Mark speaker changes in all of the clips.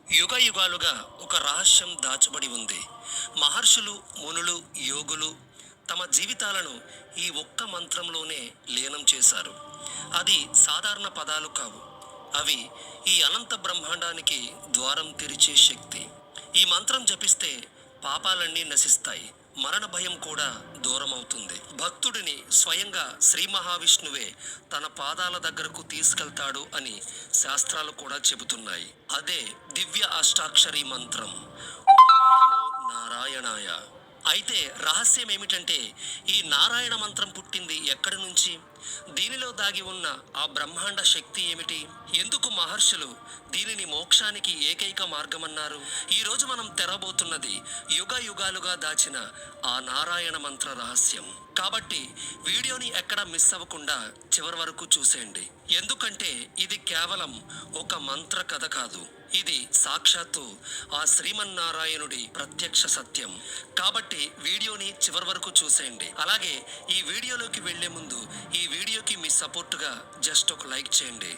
Speaker 1: యుగ యుగాలుగా ఒక రహస్యం దాచబడి ఉంది. మహర్షులు, మునులు, యోగులు తమ జీవితాలను ఈ ఒక్క మంత్రంలోనే లీనం చేశారు. అది సాధారణ పదాలు కావు. అవి ఈ అనంత బ్రహ్మాండానికి ద్వారం తెరిచే శక్తి. ఈ మంత్రం జపిస్తే పాపాలన్నీ నశిస్తాయి. మరణ భయం కూడా దూరమవుతుంది. భక్తుడిని స్వయంగా శ్రీ మహావిష్ణువే తన పాదాల దగ్గరకు తీసుకెళ్తాడు అని శాస్త్రాలు కూడా చెబుతున్నాయి. అదే దివ్య అష్టాక్షరి మంత్రం. ఓం నమో నారాయణాయ. అయితే రహస్యం ఏమిటంటే ఈ నారాయణ మంత్రం పుట్టింది ఎక్కడి నుంచి? దీనిలో దాగి ఉన్న ఆ బ్రహ్మాండ శక్తి ఏమిటి? ఎందుకు మహర్షులు దీనిని మోక్షానికి ఏకైక మార్గమన్నారు? ఈరోజు మనం తెరబోతున్నది యుగ యుగాలుగా దాచిన ఆ నారాయణ మంత్ర రహస్యం. కాబట్టి వీడియోని ఎక్కడ మిస్ అవ్వకుండా చివరి వరకు చూసేయండి. ఎందుకంటే ఇది కేవలం ఒక మంత్ర కథ కాదు. ఇది సాక్షాత్తు ఆ శ్రీమన్నారాయణుడి ప్రత్యక్ష సత్యం. కాబట్టి వీడియోని చివరి వరకు చూసేయండి. అలాగే ఈ వీడియోలోకి వెళ్లే ముందు ఈ వీడియోకి మీ సపోర్టుగా జస్ట్ ఒక లైక్ చేయండి.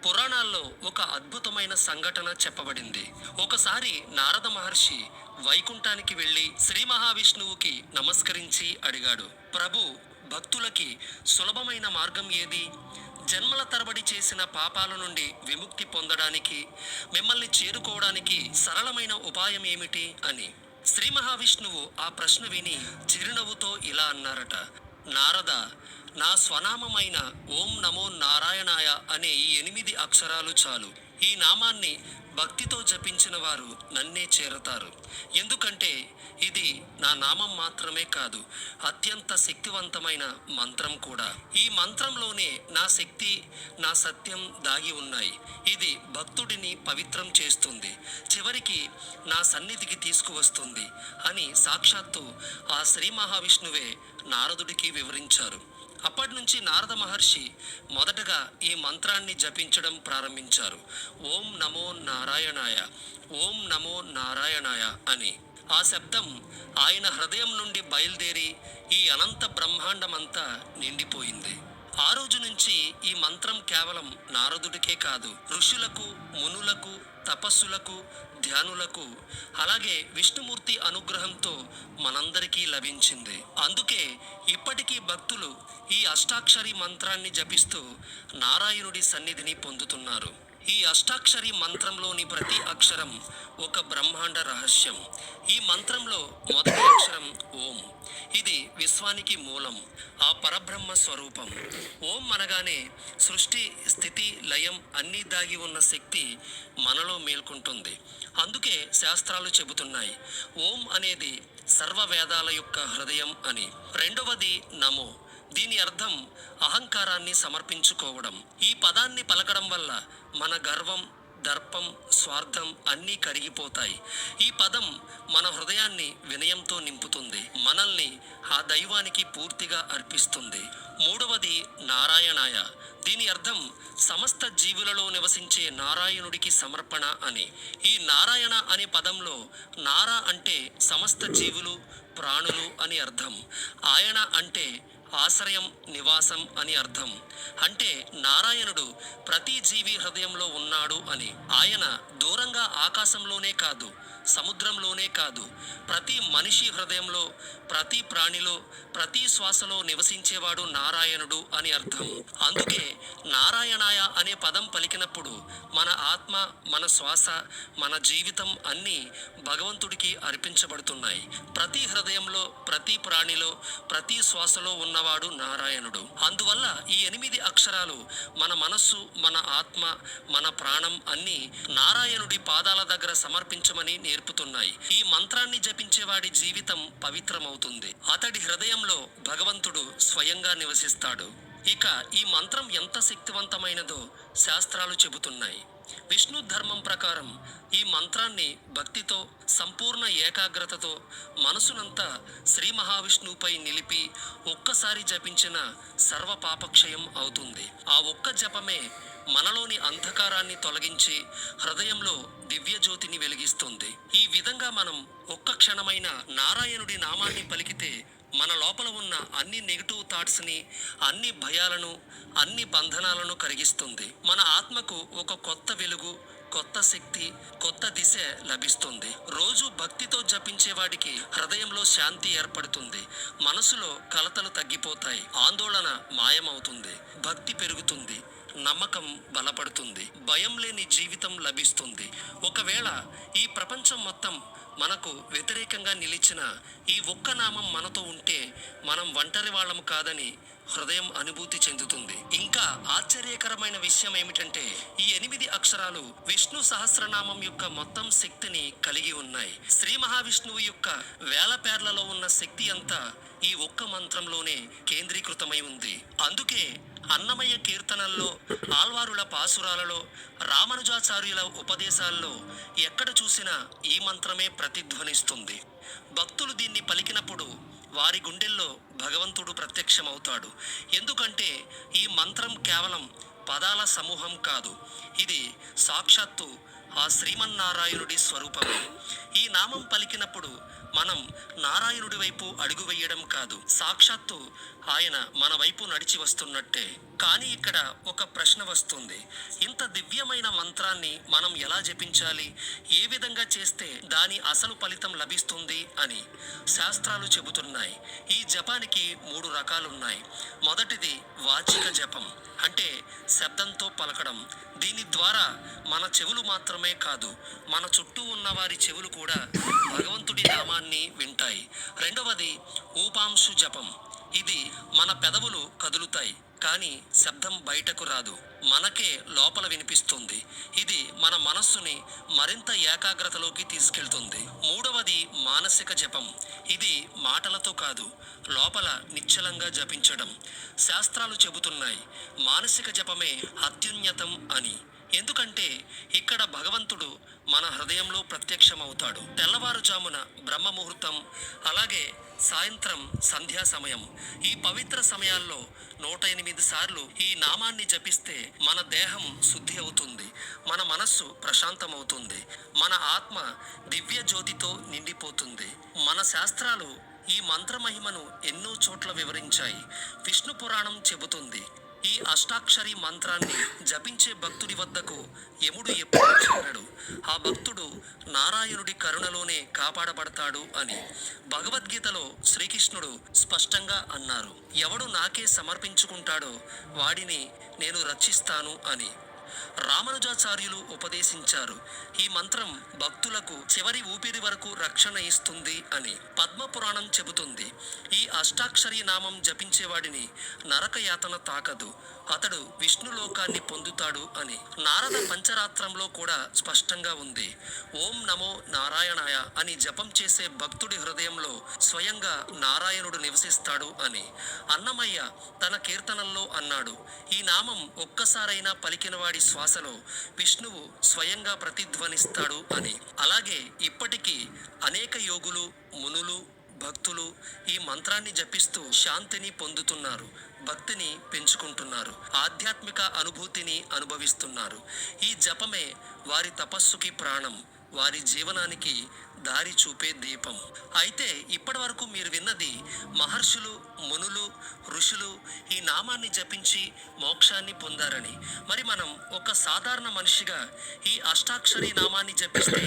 Speaker 1: పురాణాల్లో ఒక అద్భుతమైన సంఘటన చెప్పబడింది. ఒకసారి నారద మహర్షి వైకుంఠానికి వెళ్లి శ్రీ మహావిష్ణువుకి నమస్కరించి అడిగాడు, ప్రభు, భక్తులకి సులభమైన మార్గం ఏది? జన్మల తరబడి చేసిన పాపాల నుండి విముక్తి పొందడానికి, మిమ్మల్ని చేరుకోవడానికి సరళమైన ఉపాయం ఏమిటి అని. శ్రీ మహావిష్ణువు ఆ ప్రశ్న విని చిరునవ్వుతో ఇలా అన్నారట, నారద, నా స్వనామమైన ఓం నమో నారాయణాయ అనే ఈ 8 అక్షరాలు చాలు. ఈ నామాన్ని భక్తితో జపించిన వారు నన్నే చేరతారు. ఎందుకంటే ఇది నా నామం మాత్రమే కాదు, అత్యంత శక్తివంతమైన మంత్రం కూడా. ఈ మంత్రంలోనే నా శక్తి, నా సత్యం దాగి ఉన్నాయి. ఇది భక్తుడిని పవిత్రం చేస్తుంది, చివరికి నా సన్నిధికి తీసుకువస్తుంది అని సాక్షాత్తు ఆ శ్రీ మహావిష్ణువే నారదుడికి వివరించారు. అప్పటి నుంచి నారద మహర్షి మొదటగా ఈ మంత్రాన్ని జపించడం ప్రారంభించారు. ఓం నమో నారాయణాయ, ఓం నమో నారాయణాయ అని. ఆ శబ్దం ఆయన హృదయం నుండి బయలుదేరి ఈ అనంత బ్రహ్మాండమంతా నిండిపోయింది. ఆ రోజు నుంచి ఈ మంత్రం కేవలం నారదుడికే కాదు, ఋషులకు, మునులకు, తపస్సులకు, ధ్యానులకు, అలాగే విష్ణుమూర్తి అనుగ్రహంతో మనందరికీ లభించింది. అందుకే ఇప్పటికీ భక్తులు ఈ అష్టాక్షరి మంత్రాన్ని జపిస్తూ నారాయణుడి సన్నిధిని పొందుతున్నారు. ఈ అష్టాక్షరి మంత్రంలోని ప్రతి అక్షరం ఒక బ్రహ్మాండ రహస్యం. ఈ మంత్రంలో మొదటి అక్షరం ఓం. ఇది విశ్వానికి మూలం, ఆ పరబ్రహ్మ స్వరూపం. ఓం అనగానే సృష్టి, స్థితి, లయం అన్నీ దాగి ఉన్న శక్తి మనలో మేల్కొంటుంది. అందుకే శాస్త్రాలు చెబుతున్నాయి, ఓం అనేది సర్వ వేదాల యొక్క హృదయం అని. రెండవది నమో. దీని అర్థం అహంకారాన్ని సమర్పించుకోవడం. ఈ పదాన్ని పలకడం వల్ల మన గర్వం, దర్పం, స్వార్థం అన్నీ కరిగిపోతాయి. ఈ పదం మన హృదయాన్ని వినయంతో నింపుతుంది, మనల్ని ఆ దైవానికి పూర్తిగా అర్పిస్తుంది. మూడవది నారాయణాయ. దీని అర్థం సమస్త జీవులలో నివసించే నారాయణుడికి సమర్పణ అని. ఈ నారాయణ అనే పదంలో నారా అంటే సమస్త జీవులు, ప్రాణులు అని అర్థం. ఆయన అంటే ఆశ్రయం, నివాసం అని అర్థం. అంటే నారాయణుడు ప్రతి జీవి హృదయంలో ఉన్నాడు అని. ఆయన దూరంగా ఆకాశంలోనే కాదు, సముద్రంలోనే కాదు, ప్రతి మనిషి హృదయంలో, ప్రతి ప్రాణిలో, ప్రతి శ్వాసలో నివసించేవాడు నారాయణుడు అని అర్థం. అందుకే నారాయణాయ అనే పదం పలికినప్పుడు మన ఆత్మ, మన శ్వాస, మన జీవితం అన్నీ భగవంతుడికి అర్పించబడుతున్నాయి. ప్రతి హృదయంలో, ప్రతి ప్రాణిలో, ప్రతి శ్వాసలో ఉన్నవాడు నారాయణుడు. అందువల్ల ఈ 8 అక్షరాలు మన మనస్సు, మన ఆత్మ, మన ప్రాణం అన్నీ నారాయణుడి పాదాల దగ్గర సమర్పించమని నేర్పుతున్నాయి. ఈ మంత్రాన్ని జపించేవాడి జీవితం పవిత్రమవుతుంది. అతడి హృదయంలో భగవంతుడు స్వయంగా నివసిస్తాడు. ఇక ఈ మంత్రం ఎంత శక్తివంతమైనదో శాస్త్రాలు చెబుతున్నాయి. విష్ణు ధర్మం ప్రకారం ఈ మంత్రాన్ని భక్తితో, సంపూర్ణ ఏకాగ్రతతో మనసునంతా శ్రీ మహావిష్ణువుపై నిలిపి ఒక్కసారి జపించిన సర్వ పాపక్షయం అవుతుంది. ఆ ఒక్క జపమే మనలోని అంధకారాన్ని తొలగించి హృదయంలో దివ్య జ్యోతిని వెలిగిస్తుంది. ఈ విధంగా మనం ఒక్క క్షణమైన నారాయణుడి నామాన్ని పలికితే మన లోపల ఉన్న అన్ని నెగిటివ్ థాట్స్ని, అన్ని భయాలను, అన్ని బంధనాలను కరిగిస్తుంది. మన ఆత్మకు ఒక కొత్త వెలుగు, కొత్త శక్తి, కొత్త దిశ లభిస్తుంది. రోజు భక్తితో జపించేవాడికి హృదయంలో శాంతి ఏర్పడుతుంది. మనసులో కలతలు తగ్గిపోతాయి. ఆందోళన మాయమవుతుంది. భక్తి పెరుగుతుంది. నమ్మకం బలపడుతుంది. భయం లేని జీవితం లభిస్తుంది. ఒకవేళ ఈ ప్రపంచం మొత్తం మనకు వ్యతిరేకంగా నిలిచిన ఈ ఒక్క నామం మనతో ఉంటే మనం ఒంటరి వాళ్ళం కాదని హృదయం అనుభూతి చెందుతుంది. ఇంకా ఆశ్చర్యకరమైన విషయం ఏమిటంటే ఈ 8 అక్షరాలు విష్ణు సహస్రనామం యొక్క మొత్తం శక్తిని కలిగి ఉన్నాయి. శ్రీ మహావిష్ణువు యొక్క వేల పేర్లలో ఉన్న శక్తి అంతా ఈ ఒక్క మంత్రంలోనే కేంద్రీకృతమై ఉంది. అందుకే అన్నమయ్య కీర్తనల్లో, ఆల్వారుల పాసురాలలో, రామానుజాచార్యుల ఉపదేశాల్లో ఎక్కడ చూసినా ఈ మంత్రమే ప్రతిధ్వనిస్తుంది. భక్తులు దీన్ని పలికినప్పుడు వారి గుండెల్లో భగవంతుడు ప్రత్యక్షమవుతాడు. ఎందుకంటే ఈ మంత్రం కేవలం పదాల సమూహం కాదు, ఇది సాక్షాత్తు ఆ శ్రీమన్నారాయణుడి స్వరూపమే. ఈ నామం పలికినప్పుడు మనం నారాయణుడి వైపు అడుగు వేయడం కాదు, సాక్షాత్తు ఆయన మన వైపు నడిచి వస్తున్నట్టే. కానీ ఇక్కడ ఒక ప్రశ్న వస్తుంది. ఇంత దివ్యమైన మంత్రాన్ని మనం ఎలా జపించాలి, ఏ విధంగా చేస్తే దాని అసలు ఫలితం లభిస్తుంది అని శాస్త్రాలు చెబుతున్నాయి. ఈ జపానికి 3 రకాలున్నాయి. మొదటిది వాచిక జపం, అంటే శబ్దంతో పలకడం. దీని ద్వారా మన చెవులు మాత్రమే కాదు, మన చుట్టూ ఉన్న వారి చెవులు కూడా భగవంతుడి నామాన్ని వింటాయి. రెండవది ఊపాంశు జపం. ఇది మన పెదవులు కదులుతాయి కానీ శబ్దం బయటకు రాదు, మనకే లోపల వినిపిస్తుంది. ఇది మన మనస్సుని మరింత ఏకాగ్రతలోకి తీసుకెళ్తుంది. మూడవది మానసిక జపం. ఇది మాటలతో కాదు, లోపల నిశ్చలంగా జపించడం. శాస్త్రాలు చెబుతున్నాయి మానసిక జపమే అత్యున్నతం అని. ఎందుకంటే ఇక్కడ భగవంతుడు మన హృదయంలో ప్రత్యక్షమవుతాడు. తెల్లవారుజామున బ్రహ్మ ముహూర్తం, అలాగే సాయంత్రం సంధ్యా సమయం, ఈ పవిత్ర సమయాల్లో 108 సార్లు ఈ నామాన్ని జపిస్తే మన దేహం శుద్ధి అవుతుంది, మన మనస్సు ప్రశాంతమవుతుంది, మన ఆత్మ దివ్య జ్యోతితో నిండిపోతుంది. మన శాస్త్రాలు ఈ మంత్రమహిమను ఎన్నో చోట్ల వివరించాయి. విష్ణు పురాణం చెబుతుంది ఈ అష్టాక్షరి మంత్రాన్ని జపించే భక్తుడి వద్దకు యముడు ఎప్పుడూ చేరడు, ఆ భక్తుడు నారాయణుడి కరుణలోనే కాపాడబడతాడు అని భగవద్గీతలో శ్రీకృష్ణుడు స్పష్టంగా అన్నారు. ఎవడు నాకే సమర్పించుకుంటాడో వాడిని నేను రక్షిస్తాను అని రామానుజాచార్యులు ఉపదేశించారు. ఈ మంత్రం భక్తులకు చివరి ఊపిరి వరకు రక్షణ ఇస్తుంది అని పద్మపురాణం చెబుతుంది. ఈ అష్టాక్షరి నామం జపించేవాడిని నరక యాతన తాకదు, అతడు విష్ణులోకాన్ని పొందుతాడు అని నారద పంచరాత్రంలో కూడా స్పష్టంగా ఉంది. ఓం నమో నారాయణాయ అని జపం చేసే భక్తుడి హృదయంలో స్వయంగా నారాయణుడు నివసిస్తాడు అని అన్నమయ్య తన కీర్తనల్లో అన్నాడు. ఈ నామం ఒక్కసారైనా పలికినవాడి శ్వాసలో విష్ణువు స్వయంగా ప్రతిధ్వనిస్తాడు అని. అలాగే ఇప్పటికీ అనేక యోగులు, మునులు, భక్తులు ఈ మంత్రాన్ని జపిస్తూ శాంతిని పొందుతున్నారు, భక్తిని పెంచుకుంటున్నారు, ఆధ్యాత్మిక అనుభూతిని అనుభవిస్తున్నారు. ఈ జపమే వారి తపస్సుకి ప్రాణం, వారి జీవనానికి దారి చూపే దీపం. అయితే ఇప్పటి వరకు మీరు విన్నది మహర్షులు, మునులు, ఋషులు ఈ నామాన్ని జపించి మోక్షాన్ని పొందారని. మరి మనం ఒక సాధారణ మనిషిగా ఈ అష్టాక్షరి నామాన్ని జపిస్తే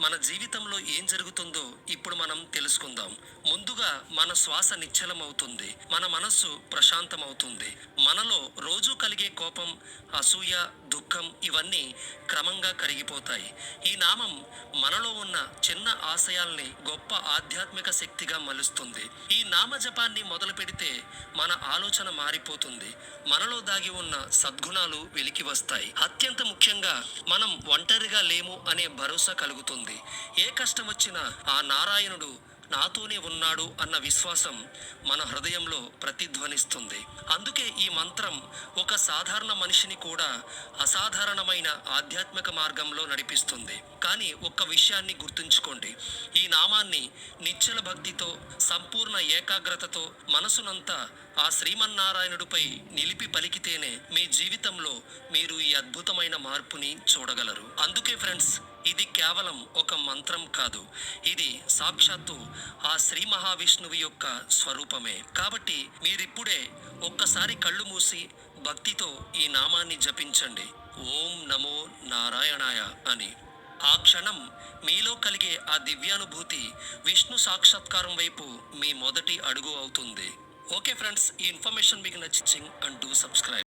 Speaker 1: మన జీవితంలో ఏం జరుగుతుందో ఇప్పుడు మనం తెలుసుకుందాం. ముందుగా మన శ్వాస నిశ్చలమవుతుంది, మన మనస్సు ప్రశాంతమవుతుంది, మనలో రోజు కలిగే కోపం, అసూయ, దుఃఖం ఇవన్నీ క్రమంగా కరిగిపోతాయి. ఈ నామం మనలో ఉన్న చిన్న ఆశయాల్ని గొప్ప ఆధ్యాత్మిక శక్తిగా మలుస్తుంది. ఈ నామజపాన్ని మొదలు పెడితే మన ఆలోచన మారిపోతుంది, మనలో దాగి ఉన్న సద్గుణాలు వెలికి వస్తాయి. అత్యంత ముఖ్యంగా మనం ఒంటరిగా లేము అనే భరోసా కలుగుతుంది. ఏ కష్టం వచ్చినా ఆ నారాయణుడు నాతోనే ఉన్నాడు అన్న విశ్వాసం మన హృదయంలో ప్రతిధ్వనిస్తుంది. అందుకే ఈ మంత్రం ఒక సాధారణ మనిషిని కూడా అసాధారణమైన ఆధ్యాత్మిక మార్గంలో నడిపిస్తుంది. కానీ ఒక్క విషయాన్ని గుర్తుంచుకోండి, ఈ నామాన్ని నిశ్చల భక్తితో, సంపూర్ణ ఏకాగ్రతతో మనసునంతా ఆ శ్రీమన్నారాయణుడిపై నిలిపి పలికితేనే మీ జీవితంలో మీరు ఈ అద్భుతమైన మార్పుని చూడగలరు. అందుకే ఫ్రెండ్స్, ఇది కేవలం ఒక మంత్రం కాదు, ఇది సాక్షాత్తు ఆ శ్రీ మహావిష్ణువు యొక్క స్వరూపమే. కాబట్టి మీరిప్పుడే ఒక్కసారి కళ్ళు మూసి భక్తితో ఈ నామాన్ని జపించండి, ఓం నమో నారాయణాయ అని. ఆ క్షణం మీలో కలిగే ఆ దివ్యానుభూతి విష్ణు సాక్షాత్కారం వైపు మీ మొదటి అడుగు అవుతుంది. ఓకే ఫ్రెండ్స్, ఈ ఇన్ఫర్మేషన్ మీకు నచ్చింది అండ్ డూ సబ్స్క్రైబ్.